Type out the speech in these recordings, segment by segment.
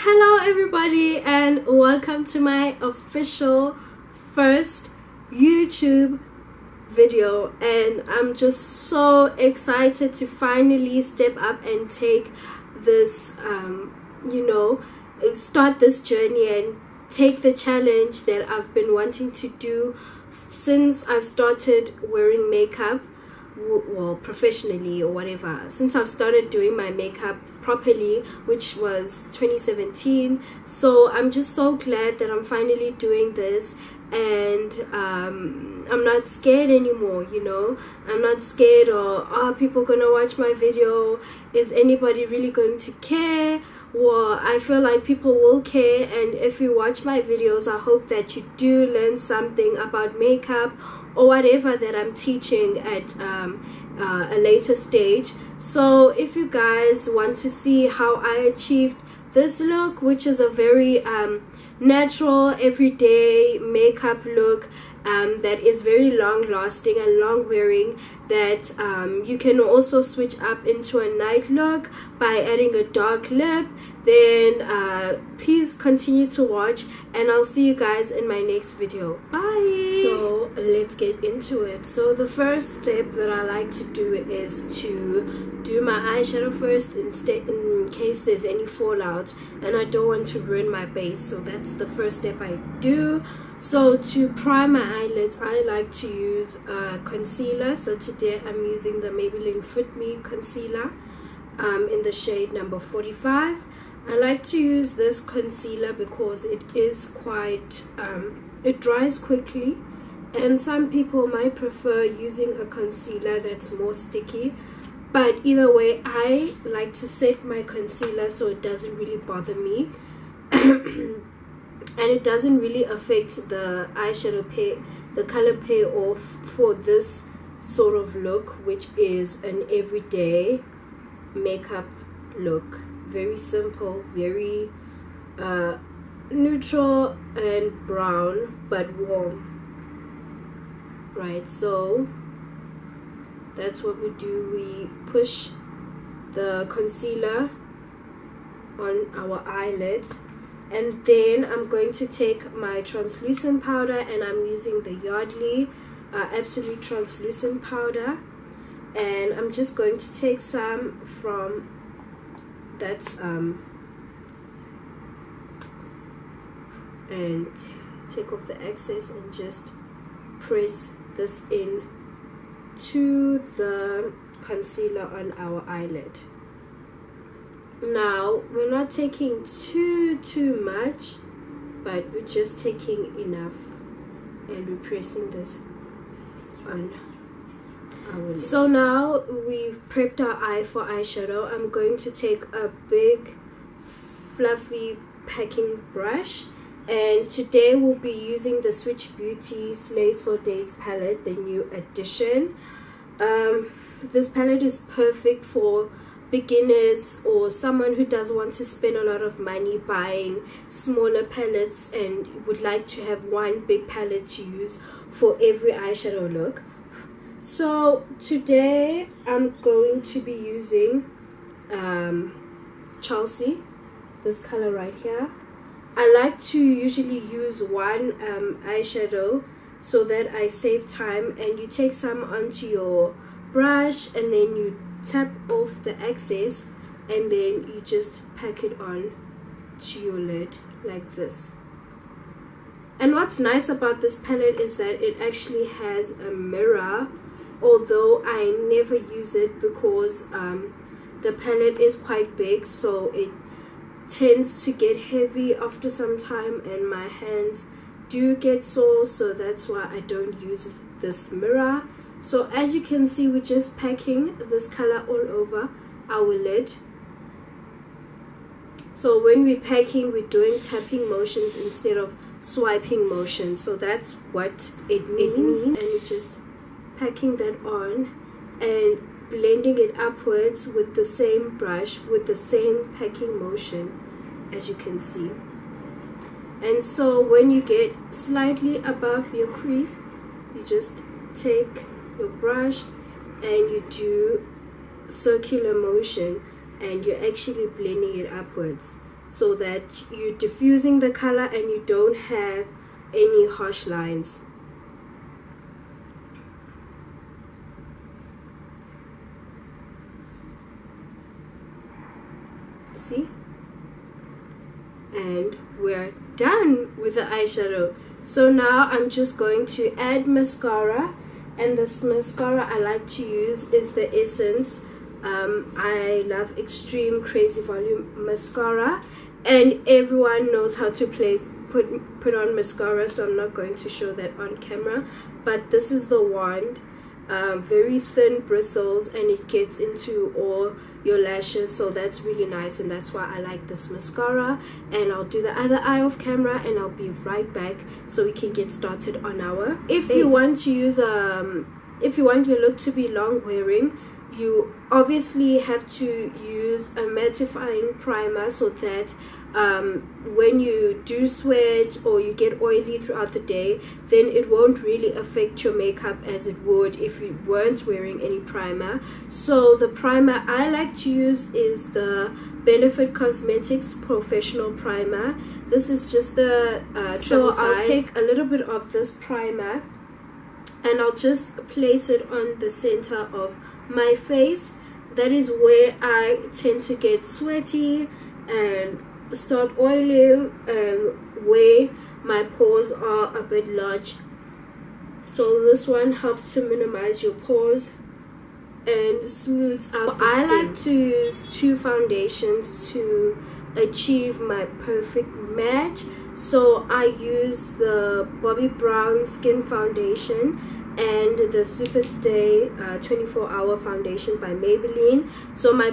Hello everybody and welcome to my official first YouTube video, and I'm just so excited to finally step up and take this start this journey and take the challenge that I've been wanting to do since I've started wearing makeup, well, professionally or whatever, since I've started doing my makeup properly, which was 2017. So I'm just so glad that I'm finally doing this, and I'm not scared anymore. I'm not scared, or are people gonna watch my video, is anybody really going to care? Well, I feel like people will care, and if you watch my videos, I hope that you do learn something about makeup or whatever that I'm teaching at a later stage. So if you guys want to see how I achieved this look, which is a very natural everyday makeup look, that is very long lasting and long wearing, that you can also switch up into a night look by adding a dark lip, then please continue to watch, and I'll see you guys in my next video. Bye. So let's get into it. So the first step that I like to do is to do my eyeshadow first, in case there's any fallout and I don't want to ruin my base. So that's the first step I do. So to prime my eyelids, I like to use concealer. So today I'm using the Maybelline Fit Me concealer in the shade number 45. I like to use this concealer because it is quite it dries quickly, and some people might prefer using a concealer that's more sticky, but either way I like to set my concealer so it doesn't really bother me and it doesn't really affect the eyeshadow the color payoff for this sort of look, which is an everyday makeup look. Very simple, very neutral and brown but warm, right? So that's what we do. We push the concealer on our eyelid, and then I'm going to take my translucent powder, and I'm using the Yardley Absolute Translucent Powder, and I'm just going to take some from and take off the excess and just press this in to the concealer on our eyelid. Now we're not taking too much, but we're just taking enough, and we're pressing this on. So now we've prepped our eye for eyeshadow. I'm going to take a big fluffy packing brush, and today we'll be using the Switch Beauty Slays for Days palette, the new edition. This palette is perfect for beginners or someone who doesn't want to spend a lot of money buying smaller palettes and would like to have one big palette to use for every eyeshadow look. So today I'm going to be using Chelsea, this color right here. I like to usually use one eyeshadow so that I save time, and you take some onto your brush and then you tap off the excess, and then you just pack it on to your lid like this. And what's nice about this palette is that it actually has a mirror, although I never use it because the palette is quite big, so it tends to get heavy after some time and my hands do get sore, so that's why I don't use this mirror. So as you can see, we're just packing this color all over our lid. So when we're packing, we're doing tapping motions instead of swiping motions, so that's what it means. And you're just packing that on and blending it upwards with the same brush, with the same packing motion, as you can see. And so when you get slightly above your crease, you just take your brush and you do circular motion, and you're actually blending it upwards. so that you're diffusing the color and you don't have any harsh lines. See? And we're done with the eyeshadow. So now I'm just going to add mascara, and this mascara I like to use is the Essence I love Extreme Crazy Volume mascara, and everyone knows how to put on mascara, so I'm not going to show that on camera. But this is the wand, very thin bristles, and it gets into all your lashes, so that's really nice, and that's why I like this mascara. And I'll do the other eye off camera, and I'll be right back so we can get started on our face. If you want to use if you want your look to be long wearing, you obviously have to use a mattifying primer, so that when you do sweat or you get oily throughout the day, then it won't really affect your makeup as it would if you weren't wearing any primer. So the primer I like to use is the Benefit Cosmetics Professional Primer. This is just the so I'll take a little bit of this primer and I'll just place it on the center of my face. That is where I tend to get sweaty and start oiling, where my pores are a bit large. So this one helps to minimize your pores and smooths out the skin. I like to use two foundations to achieve my perfect match. So I use the Bobbi Brown Skin Foundation and the Superstay 24-hour foundation by Maybelline. So the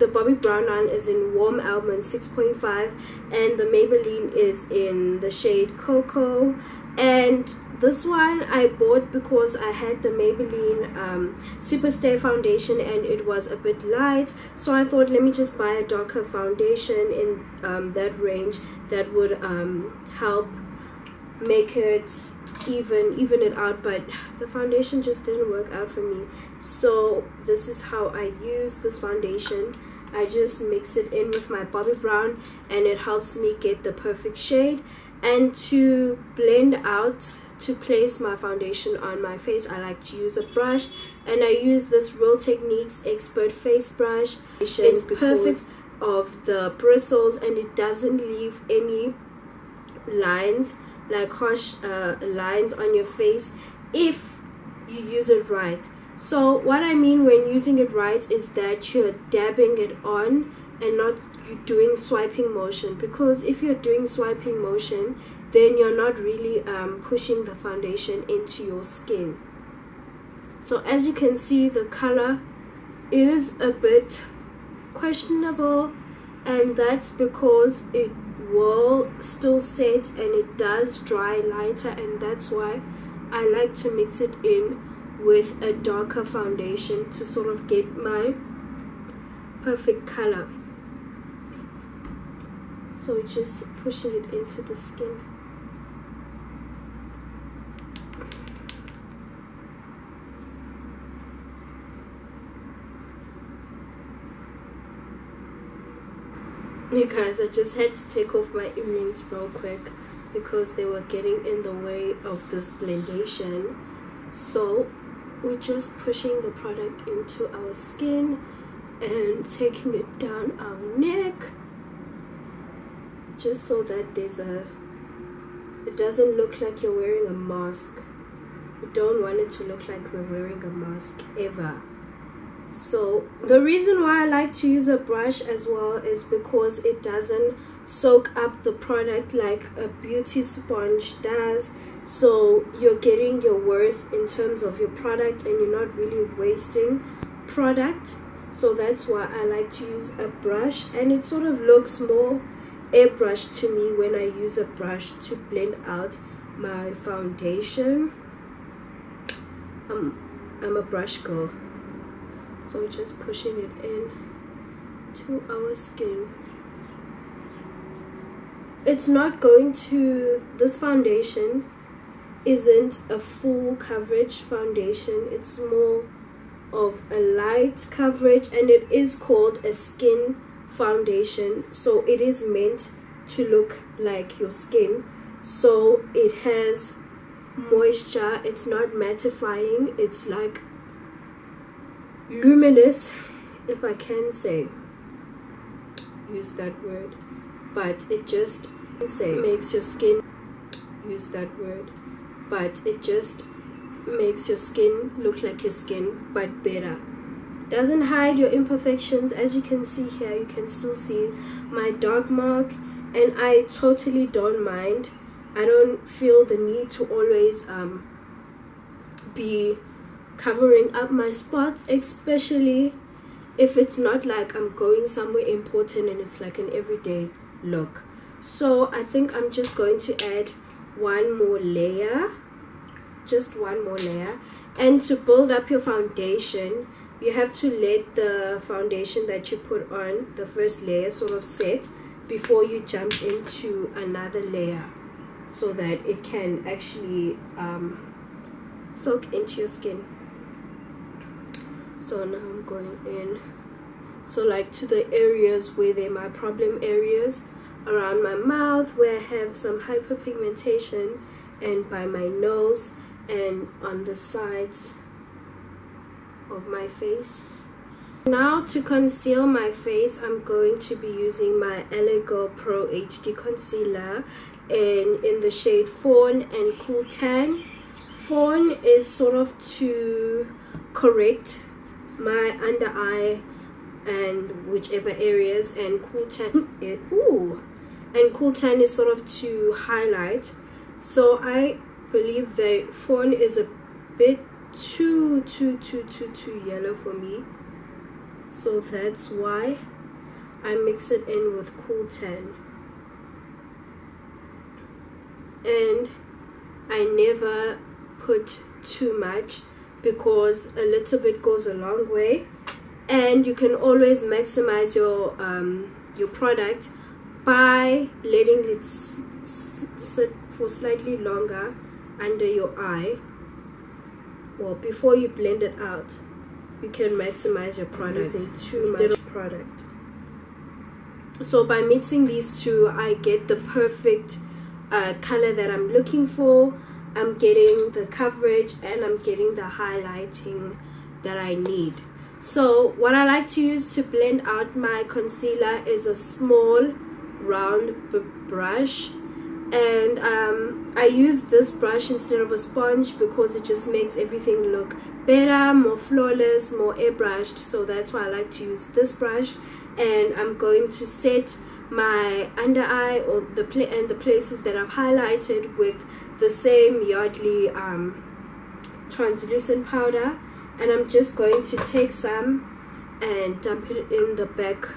Bobbi Brown one is in Warm Almond 6.5, and the Maybelline is in the shade Cocoa. And this one I bought because I had the Maybelline Superstay foundation and it was a bit light, so I thought, let me just buy a darker foundation in that range that would help make it even it out. But the foundation just didn't work out for me, so this is how I use this foundation. I just mix it in with my Bobbi Brown and it helps me get the perfect shade. And to blend out, to place my foundation on my face, I like to use a brush, and I use this Real Techniques Expert Face Brush. It's perfect of the bristles and it doesn't leave any lines, like harsh lines on your face, if you use it right. So what I mean when using it right is that you're dabbing it on and not you doing swiping motion, because if you're doing swiping motion, then you're not really pushing the foundation into your skin. So as you can see, the color is a bit questionable, and that's because it will still set and it does dry lighter, and that's why I like to mix it in with a darker foundation to sort of get my perfect color. So just pushing it into the skin. You guys, I just had to take off my earrings real quick because they were getting in the way of this blendation. So we're just pushing the product into our skin and taking it down our neck, just so that it doesn't look like you're wearing a mask. We don't want it to look like we're wearing a mask ever. So the reason why I like to use a brush as well is because it doesn't soak up the product like a beauty sponge does. So you're getting your worth in terms of your product and you're not really wasting product. So that's why I like to use a brush, and it sort of looks more airbrush to me when I use a brush to blend out my foundation. I'm a brush girl. So we're just pushing it in to our skin. It's not going to, this foundation isn't a full coverage foundation. It's more of a light coverage, and it is called a skin foundation, so it is meant to look like your skin. So it has moisture, it's not mattifying, it's like luminous, if I can use that word, but it just makes your skin makes your skin look like your skin, but better. Doesn't hide your imperfections. As you can see here, you can still see my dark mark, and I totally don't mind. I don't feel the need to always be covering up my spots, especially if it's not like I'm going somewhere important and it's like an everyday look. So I think I'm just going to add one more layer, just one more layer. And to build up your foundation, you have to let the foundation that you put on, the first layer, sort of set before you jump into another layer, so that it can actually soak into your skin. So now I'm going in, so like to the areas where they're my problem areas, around my mouth where I have some hyperpigmentation, and by my nose, and on the sides of my face. Now to conceal my face, I'm going to be using my Eligo Pro HD concealer in the shade Fawn and Cool Tan. Fawn is sort of to correct my under eye and whichever areas, and Cool Tan is sort of to highlight. So I believe that Fawn is a bit too yellow for me, so that's why I mix it in with Cool Tan. And I never put too much, because a little bit goes a long way, and you can always maximize your product by letting it sit for slightly longer under your eye. Well, before you blend it out, you can maximize your product instead of product. So by mixing these two, I get the perfect color that I'm looking for. I'm getting the coverage and I'm getting the highlighting that I need. So what I like to use to blend out my concealer is a small round brush, and I use this brush instead of a sponge because it just makes everything look better, more flawless, more airbrushed. So that's why I like to use this brush. And I'm going to set my under eye or the places that I've highlighted with the same Yardley translucent powder, and I'm just going to take some and dump it in the back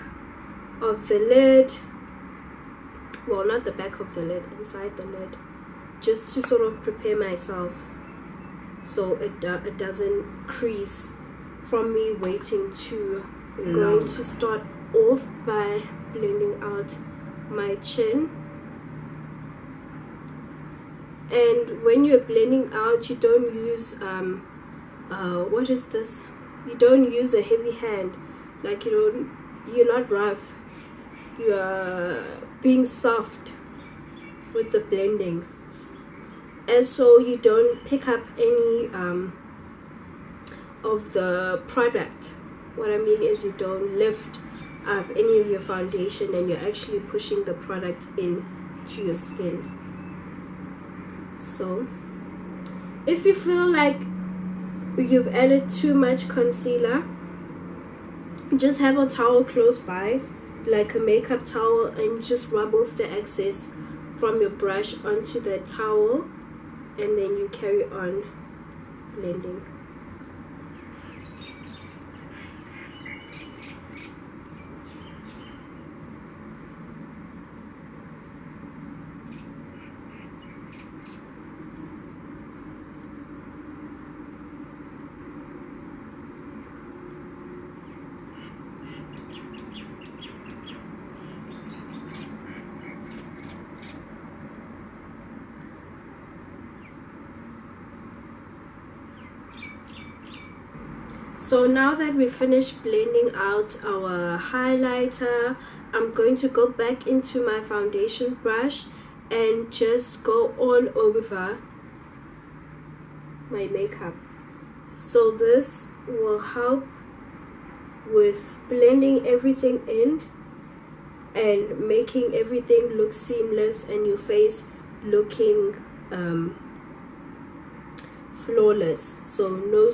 of the lid. Well, not the back of the lid, inside the lid, just to sort of prepare myself so it doesn't crease from me waiting too long. I'm going to start off by blending out my chin. And when you're blending out, you don't use what is this? You don't use a heavy hand. Like you're not rough. You're being soft with the blending, and so you don't pick up any of the product. What I mean is you don't lift up any of your foundation, and you're actually pushing the product in to your skin. So if you feel like you've added too much concealer, just have a towel close by, like a makeup towel, and just rub off the excess from your brush onto the towel, and then you carry on blending. So now that we finished blending out our highlighter, I'm going to go back into my foundation brush and just go all over my makeup. So this will help with blending everything in and making everything look seamless and your face looking flawless. So no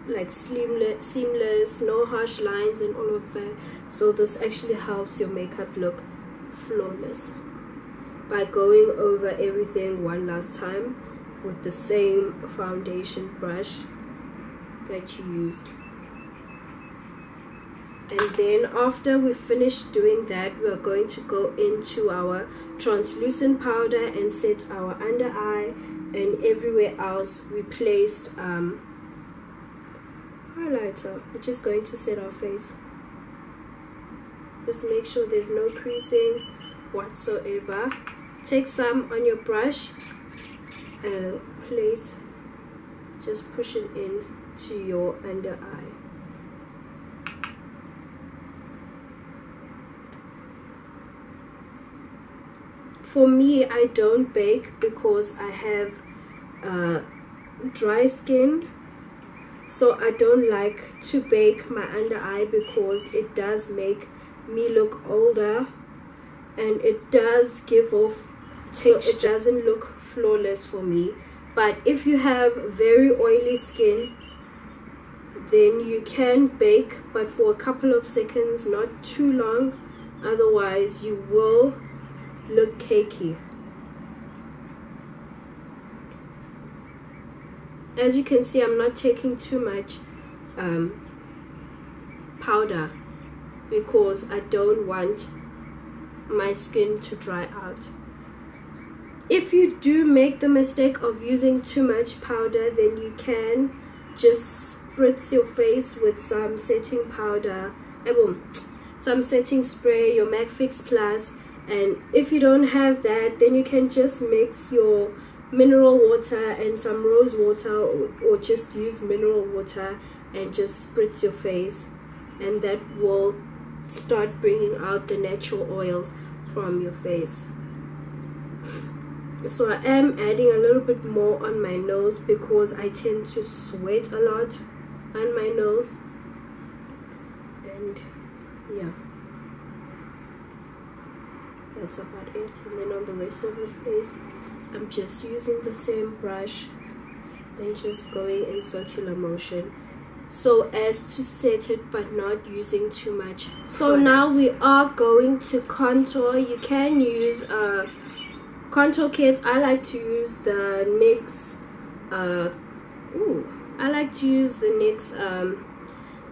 like seamless, no harsh lines and all of that. So this actually helps your makeup look flawless by going over everything one last time with the same foundation brush that you used. And then after we finish doing that, we are going to go into our translucent powder and set our under eye, and everywhere else we placed highlighter. We're just going to set our face. Just make sure there's no creasing whatsoever. Take some on your brush and place, just push it in to your under eye. For me, I don't bake because I have dry skin, so I don't like to bake my under eye because it does make me look older and it does give off texture. So it doesn't look flawless for me. But if you have very oily skin, then you can bake, but for a couple of seconds, not too long, otherwise you will look cakey. As you can see, I'm not taking too much powder because I don't want my skin to dry out. If you do make the mistake of using too much powder, then you can just spritz your face with some setting powder, some setting spray, your MAC Fix Plus. And if you don't have that, then you can just mix your mineral water and some rose water, or just use mineral water and just spritz your face, and that will start bringing out the natural oils from your face. So I am adding a little bit more on my nose because I tend to sweat a lot on my nose, and yeah, that's about it. And then on the rest of the face, I'm just using the same brush and just going in circular motion so as to set it but not using too much. So now we are going to contour. You can use contour kits. I like to use the NYX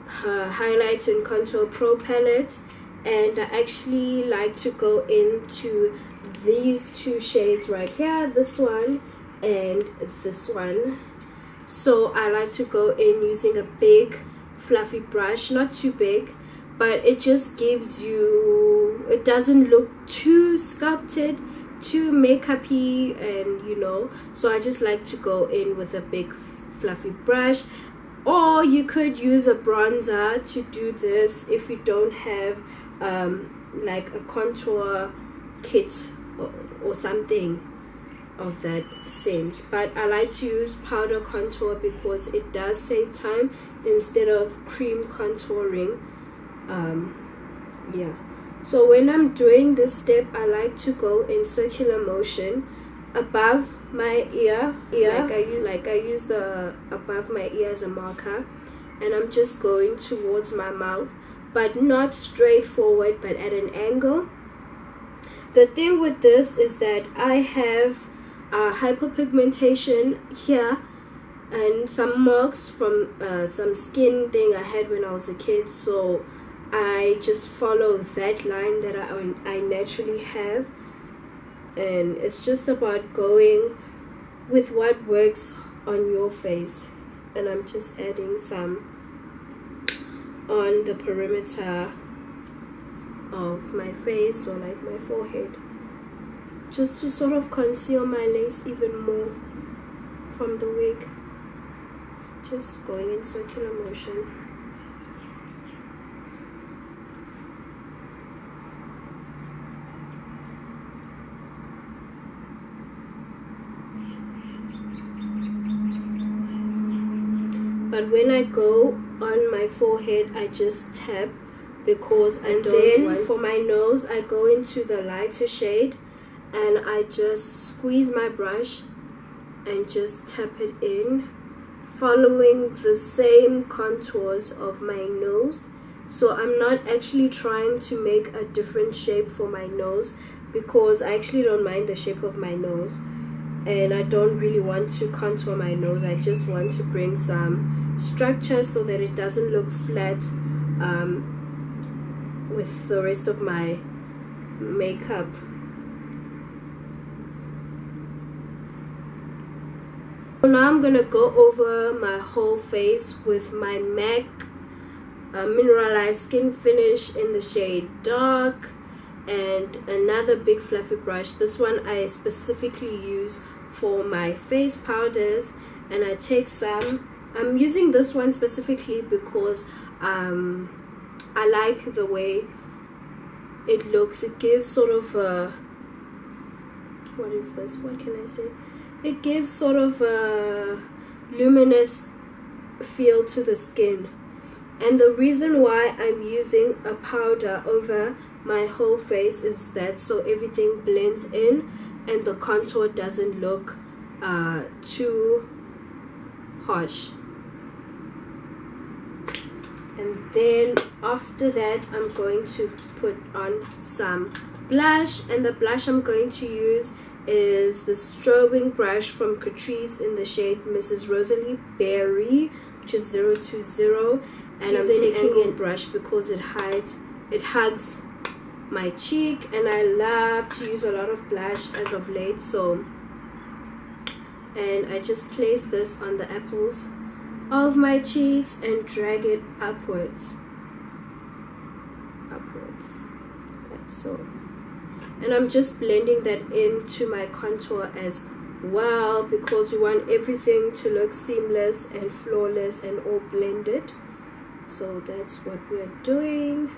Highlight and Contour Pro palette, and I actually like to go into these two shades right here, this one and this one. So I like to go in using a big fluffy brush, not too big, but it just gives you, it doesn't look too sculpted, too makeup-y, and you know, so I just like to go in with a big fluffy brush. Or you could use a bronzer to do this if you don't have like a contour kit or something of that sense. But I like to use powder contour because it does save time instead of cream contouring. Yeah, so when I'm doing this step, I like to go in circular motion above my ear, like I use the above my ear as a marker, and I'm just going towards my mouth, but not straight forward, but at an angle. The thing with this is that I have hyperpigmentation here and some marks from some skin thing I had when I was a kid, so I just follow that line that I naturally have. And it's just about going with what works on your face, and I'm just adding some on the perimeter of my face, or like my forehead, just to sort of conceal my lace even more from the wig. Just going in circular motion. but when I go on my forehead I just tap, because for my nose I go into the lighter shade and I just squeeze my brush and just tap it in, following the same contours of my nose. So I'm not actually trying to make a different shape for my nose, because I actually don't mind the shape of my nose and I don't really want to contour my nose. I just want to bring some structure so that it doesn't look flat with the rest of my makeup. So now I'm gonna go over my whole face with my MAC mineralized skin finish in the shade dark, and another big fluffy brush. This one I specifically use for my face powders, and I take some. I'm using this one specifically because I like the way it looks. It gives sort of a, what is this? What can I say? It gives sort of a luminous feel to the skin. And the reason why I'm using a powder over my whole face is that so everything blends in and the contour doesn't look too harsh. And then after that I'm going to put on some blush, and the blush I'm going to use is the strobing brush from Catrice in the shade Mrs. Rosalie Berry, which is 020, and I'm taking a brush because it hugs my cheek, and I love to use a lot of blush as of late. So, and I just place this on the apples of my cheeks and drag it upwards like so, and I'm just blending that into my contour as well, because we want everything to look seamless and flawless and all blended. So that's what we're doing.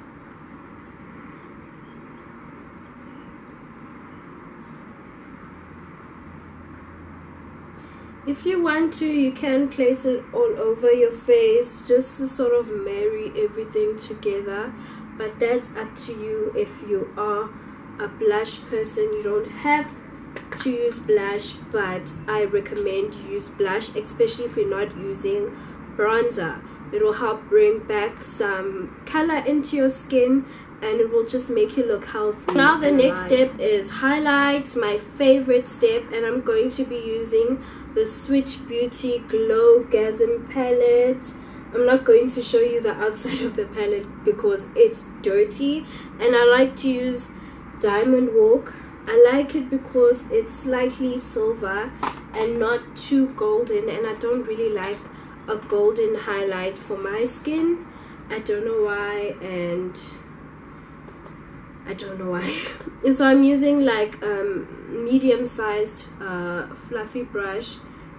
If you want to, you can place it all over your face just to sort of marry everything together, but that's up to you. If you are a blush person, you don't have to use blush, but I recommend you use blush, especially if you're not using bronzer. It will help bring back some color into your skin, and it will just make you look healthy. Now the next step is highlight, my favorite step, and I'm going to be using the Switch Beauty Glowgasm palette. I'm not going to show you the outside of the palette because it's dirty, and I like to use Diamond Walk. I like it because it's slightly silver and not too golden, and I don't really like a golden highlight for my skin. I don't know why, and I don't know why. And so I'm using like medium-sized fluffy brush,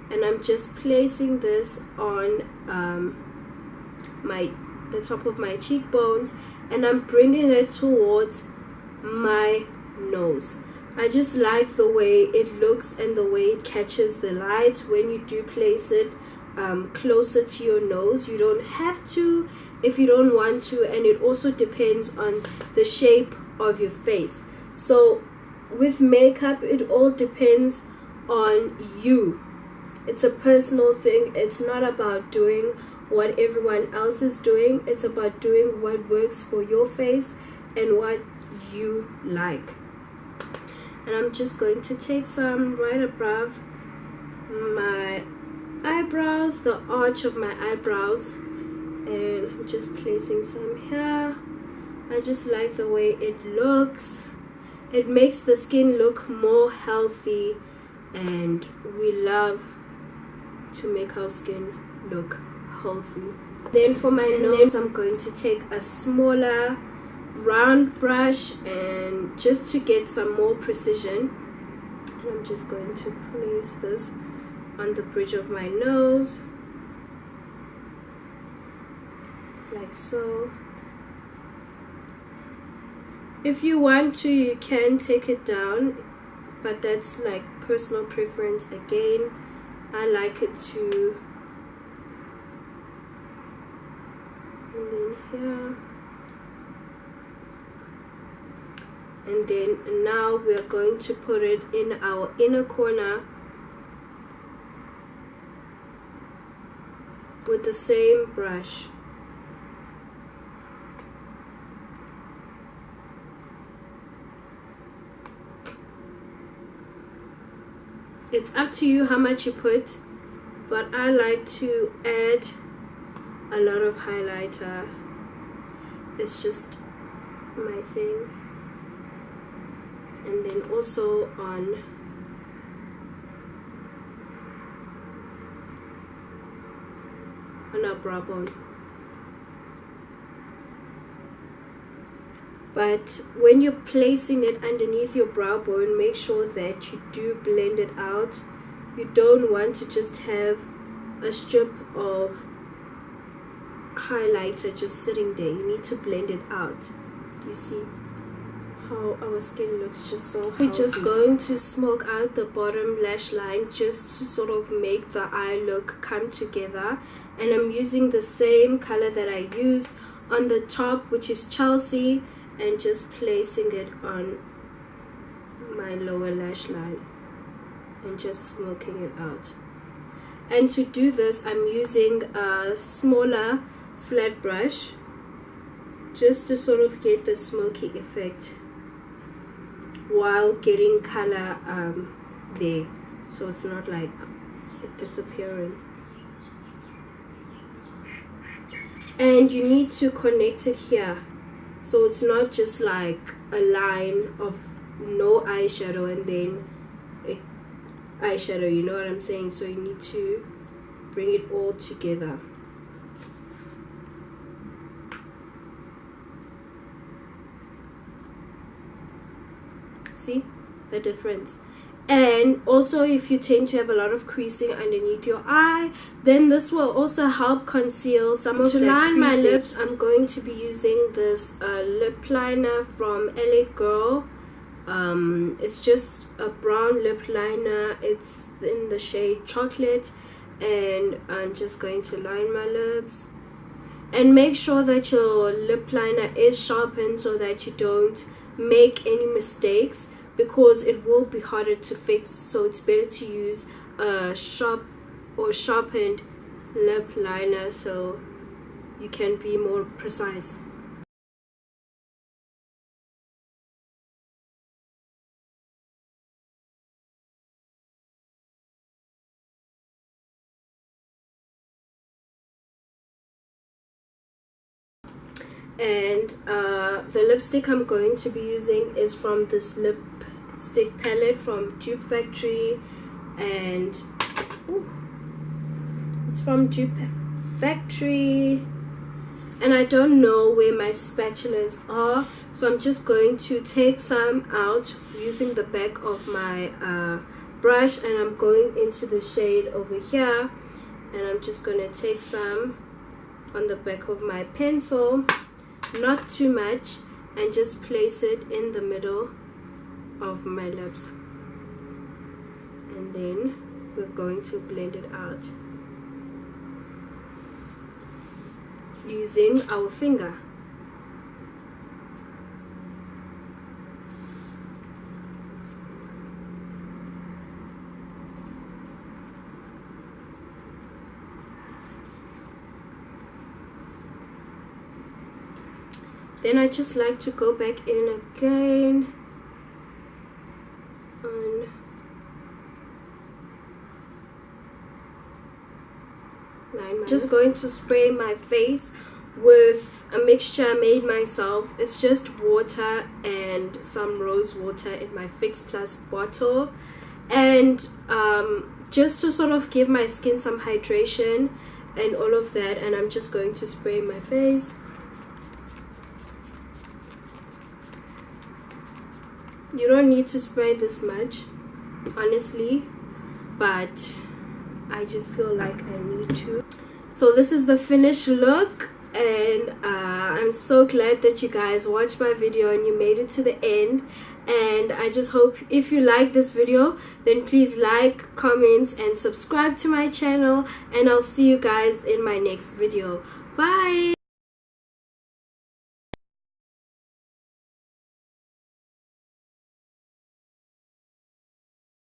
and I'm just placing this on the top of my cheekbones, and I'm bringing it towards my nose. I just like the way it looks and the way it catches the light when you do place it closer to your nose. You don't have to if you don't want to, and it also depends on the shape of your face. So with makeup, it all depends on you. It's a personal thing. It's not about doing what everyone else is doing. It's about doing what works for your face and what you like. And I'm just going to take some right above my eyebrows, the arch of my eyebrows, and I'm just placing some here. I just like the way it looks. It makes the skin look more healthy, and we love to make our skin look healthy. Then for my nose, I'm going to take a smaller round brush, and just to get some more precision, and I'm just going to place this on the bridge of my nose like so. If you want to, you can take it down, but that's like personal preference. Again, I like it to here. And then now we're going to put it in our inner corner with the same brush. It's up to you how much you put, but I like to add a lot of highlighter. It's just my thing. And then also on our brow bone. But when you're placing it underneath your brow bone, make sure that you do blend it out. You don't want to just have a strip of highlighter just sitting there. You need to blend it out. Do you see how our skin looks just so healthy? We're just going to smoke out the bottom lash line just to sort of make the eye look come together. And I'm using the same color that I used on the top, which is Chelsea, and just placing it on my lower lash line and just smoking it out. And to do this, I'm using a smaller flat brush just to sort of get the smoky effect while getting color there, so it's not like disappearing. And you need to connect it here, so it's not just like a line of no eyeshadow and then eyeshadow, you know what I'm saying? So you need to bring it all together. See the difference? And also, if you tend to have a lot of creasing underneath your eye, then this will also help conceal some of the creasing. To line my lips, I'm going to be using this lip liner from LA Girl. It's just a brown lip liner. It's in the shade Chocolate, and I'm just going to line my lips. And make sure that your lip liner is sharpened so that you don't make any mistakes, because it will be harder to fix. So it's better to use a sharp or sharpened lip liner so you can be more precise. And the lipstick I'm going to be using is from this lipstick palette from Dupe Factory, and it's from Dupe Factory, and I don't know where my spatulas are, so I'm just going to take some out using the back of my brush, and I'm going into the shade over here, and I'm just going to take some on the back of my pencil, not too much, and just place it in the middle of my lips, and then we're going to blend it out using our finger. Then I just like to go back in again and line my just going to spray my face with a mixture I made myself. It's just water and some rose water in my Fix Plus bottle, and just to sort of give my skin some hydration and all of that. And I'm just going to spray my face. You don't need to spray this much, honestly, but I just feel like I need to. So this is the finished look, and I'm so glad that you guys watched my video and you made it to the end. And I just hope if you like this video, then please like, comment, and subscribe to my channel, and I'll see you guys in my next video. Bye.